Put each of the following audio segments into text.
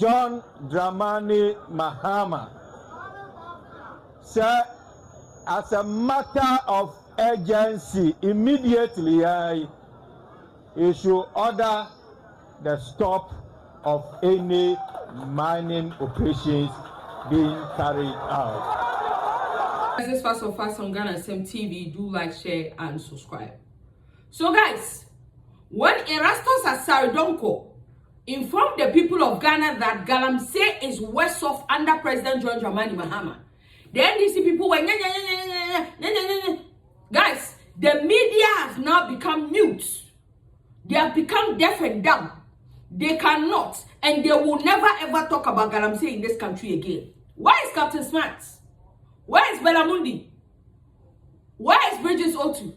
John Dramani Mahama said, as a matter of urgency, immediately he should order the stop of any mining operations being carried out. This is Fast on Ghana TV. Do like, share, and subscribe. So, guys, when Erastus Asaridonko informed the people of Ghana that Galamsey is worse off under President John Dramani Mahama, the NDC people were guys, the media has now become mute. They have become deaf and dumb. They cannot and they will never ever talk about Galamsey in this country again. Where is Captain Smart? Where is Belamundi? Where is Bridges O2?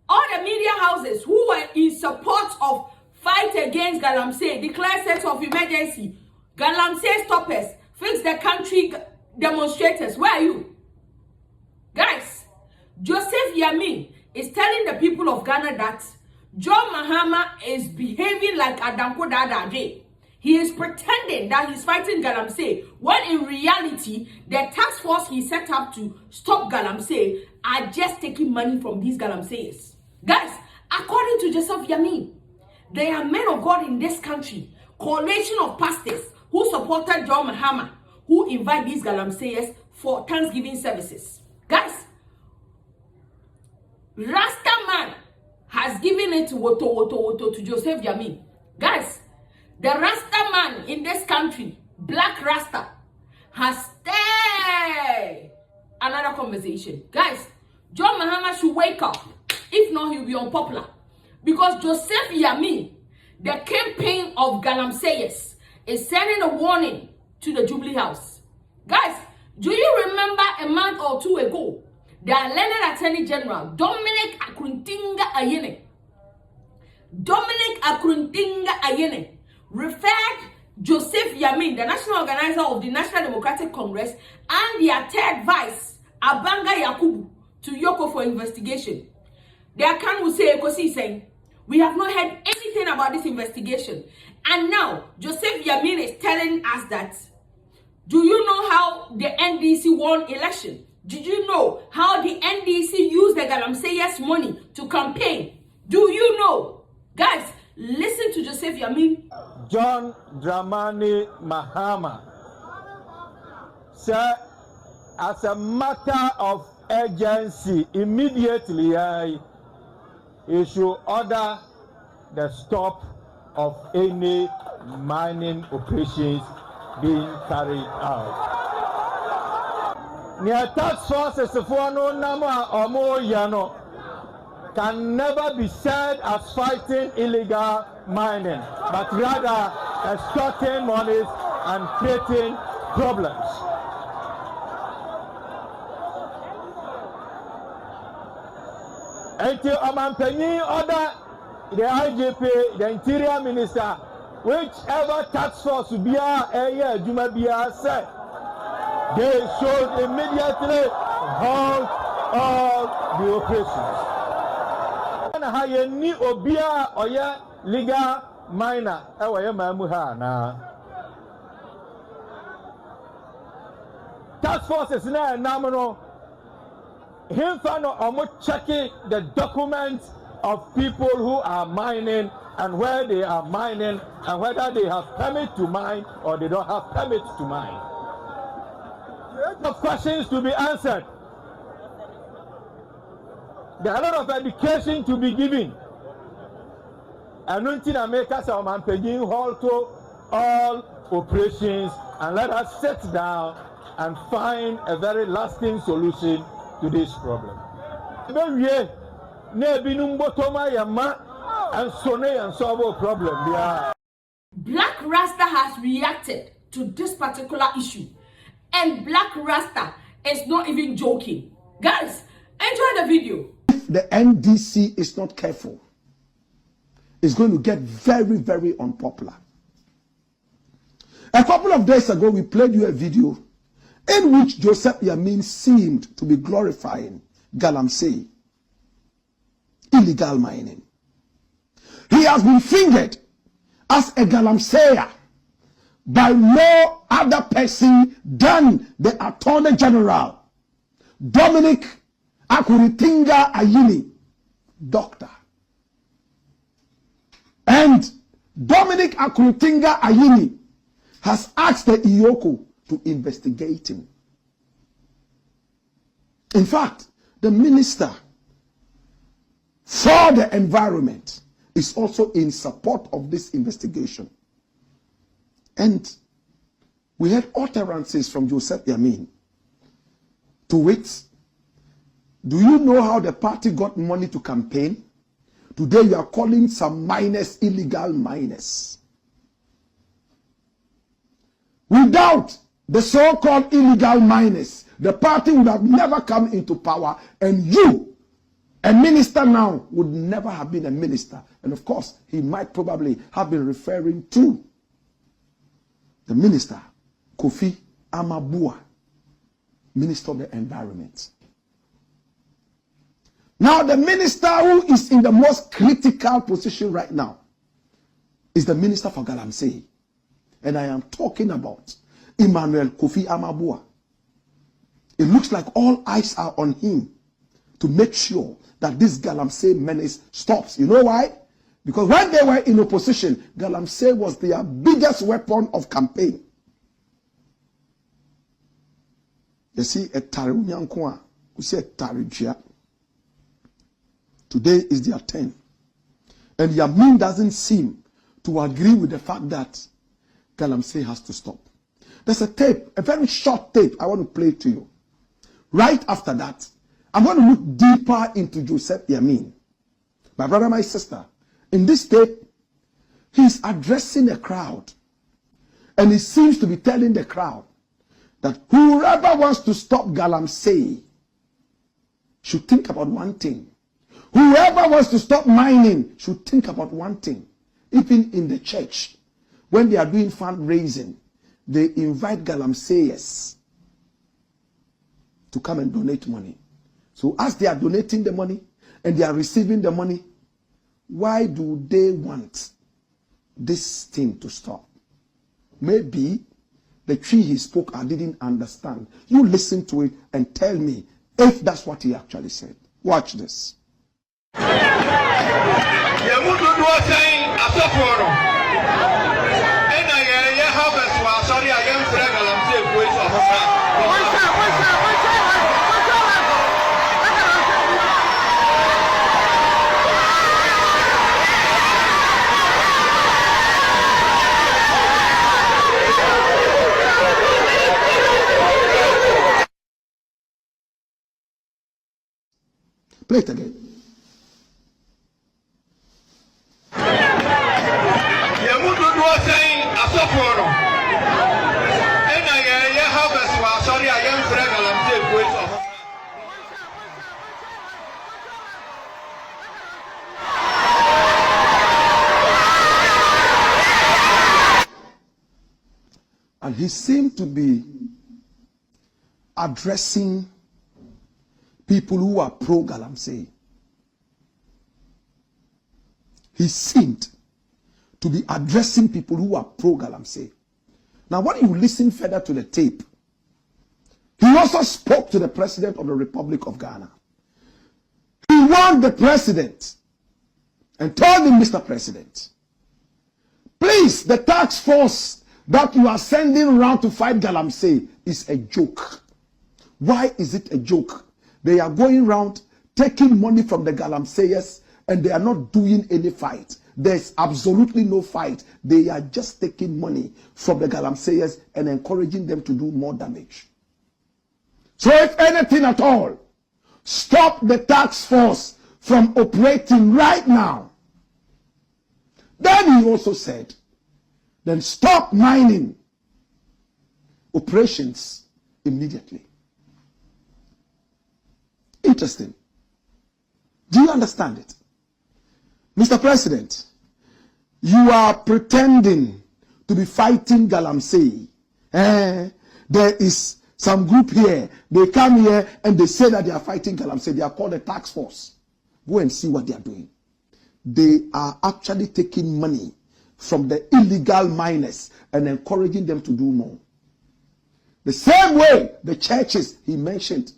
All the media houses who were in support of fight against Galamsey, declare state of emergency, Galamsey stoppers, fix the country demonstrators, where are you? Guys, Joseph Yamin is telling the people of Ghana that John Mahama is behaving like Adanko Dadaje. He is pretending that he's fighting Galamsey, when in reality, the task force he set up to stop Galamsey are just taking money from these Galamseyers. Guys, according to Joseph Yamin, there are men of God in this country, coalition of pastors who supported John Mahama, who invite these Galamseyers for Thanksgiving services. Guys, Rasta man has given it woto to Joseph Yamin. Guys, the Rasta man in this country, Black Rasta, has stayed another conversation. Guys, John Mahama should wake up. If not, he'll be unpopular. Because Joseph Yamin, the campaign of Galamseyers, is sending a warning to the Jubilee House. Guys, do you remember a month or two ago, the Leonard Attorney General, Dominic Akruntinga Ayene, referred Joseph Yamin, the national organizer of the National Democratic Congress, and their third vice, Abanga Yakubu, to Yoko for investigation. The account will say, saying, we have not heard anything about this investigation. And now, Joseph Yamin is telling us that, do you know how the NDC won election? Did you know how the NDC used the Galamseyers' money to campaign? Do you know? Guys, listen to Joseph Yamin. John Dramani Mahama said, as a matter of urgency, immediately he should order the stop of any mining operations being carried out. Near tax forces for no number or more yano can never be said as fighting illegal mining, but rather extorting monies and creating problems. Until Omanpenyi order the IGP, the Interior Minister, whichever tax force be a Juma said, they should immediately halt all the operations. And how you need obia or ya legal minor, tax force is now a nominal. Him checking the documents of people who are mining and where they are mining and whether they have permit to mine or they don't have permit to mine. Of questions to be answered. There are a lot of education to be given. And until I make us halt all operations and let us sit down and find a very lasting solution to this problem. Black Rasta has reacted to this particular issue, and Black Rasta is not even joking. Guys, enjoy the video. If the NDC is not careful, it's going to get very, very unpopular. A couple of days ago, we played you a video in which Joseph Yamin seemed to be glorifying Galamsey, illegal mining. He has been fingered as a Galamseyer by no other person than the Attorney General, Dominic Akuritinga Ayini, doctor. And Dominic Akuritinga Ayini has asked the Iyoko to investigate him. In fact, the minister for the environment is also in support of this investigation. And we had utterances from Joseph Yamin. To wit, do you know how the party got money to campaign? Today you are calling some miners illegal miners. Without the so-called illegal miners, the party would have never come into power, and you, a minister now, would never have been a minister. And of course, he might probably have been referring to the minister, Kofi Amabua, Minister of the Environment. Now, the minister who is in the most critical position right now is the Minister for Galamsey. And I am talking about Emmanuel Kofi Amabua. It looks like all eyes are on him to make sure that this Galamsey menace stops. You know why? Because when they were in opposition, Galamsey was their biggest weapon of campaign. You see, a Tarunyankwa, who said Tarijia. Today is their turn. And Yamin doesn't seem to agree with the fact that Galamsey has to stop. There's a tape, a very short tape I want to play to you. Right after that, I'm going to look deeper into Joseph Yamin. My brother, my sister, in this tape, he's addressing a crowd. And he seems to be telling the crowd that whoever wants to stop Galamsey should think about one thing. Whoever wants to stop mining should think about one thing. Even in the church, when they are doing fundraising, they invite Galamseyers to come and donate money. So as they are donating the money and they are receiving the money, why do they want this thing to stop? Maybe the tree he spoke I didn't understand. You listen to it and tell me if that's what he actually said. Watch this. Play it again. And he seemed to be addressing people who are pro-Galamsey. He seemed to be addressing people who are pro-Galamsey. Now, when you listen further to the tape, he also spoke to the President of the Republic of Ghana. He warned the President and told him, Mr. President, please, the task force that you are sending around to fight Galamsey is a joke. Why is it a joke? They are going around taking money from the Galamseyers and they are not doing any fight. There's absolutely no fight. They are just taking money from the Galamseyers and encouraging them to do more damage. So if anything at all, stop the task force from operating right now. Then he also said, then stop mining operations immediately. Interesting. Do you understand it? Mr. President, you are pretending to be fighting Galamsey. There is some group here. They come here and they say that they are fighting Galamsey. They are called a task force. Go and see what they are doing. They are actually taking money from the illegal miners and encouraging them to do more. The same way the churches he mentioned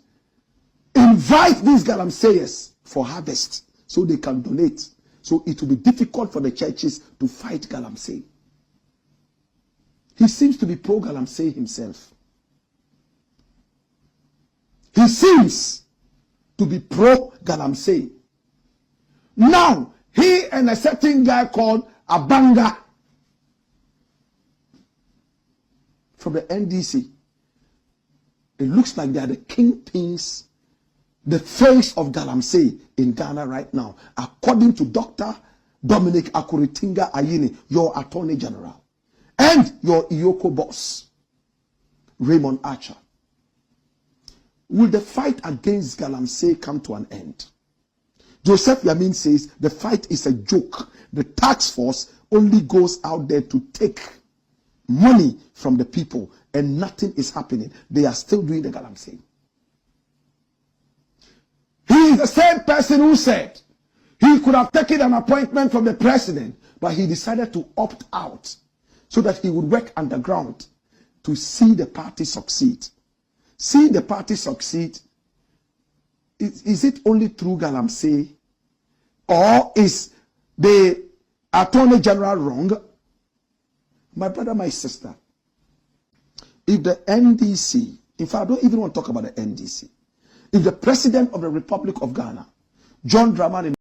invite these Galamseyers for harvest so they can donate. So it will be difficult for the churches to fight Galamsey. He seems to be pro-Galamsey himself. He seems to be pro-Galamsey. Now, he and a certain guy called Abanga from the NDC, it looks like they are the kingpins, the face of Galamsey in Ghana right now, according to Dr. Dominic Akuritinga Ayini, your Attorney General, and your Iyoko boss, Raymond Archer. Will the fight against Galamsey come to an end? Joseph Yamin says the fight is a joke. The task force only goes out there to take money from the people and nothing is happening. They are still doing the Galamsey. He is the same person who said he could have taken an appointment from the president, but he decided to opt out so that he would work underground to see the party succeed. See the party succeed. Is it only through Galamsey, or is the Attorney General wrong? My brother, my sister, if the NDC, in fact, I don't even want to talk about the NDC, if the President of the Republic of Ghana, John Dramani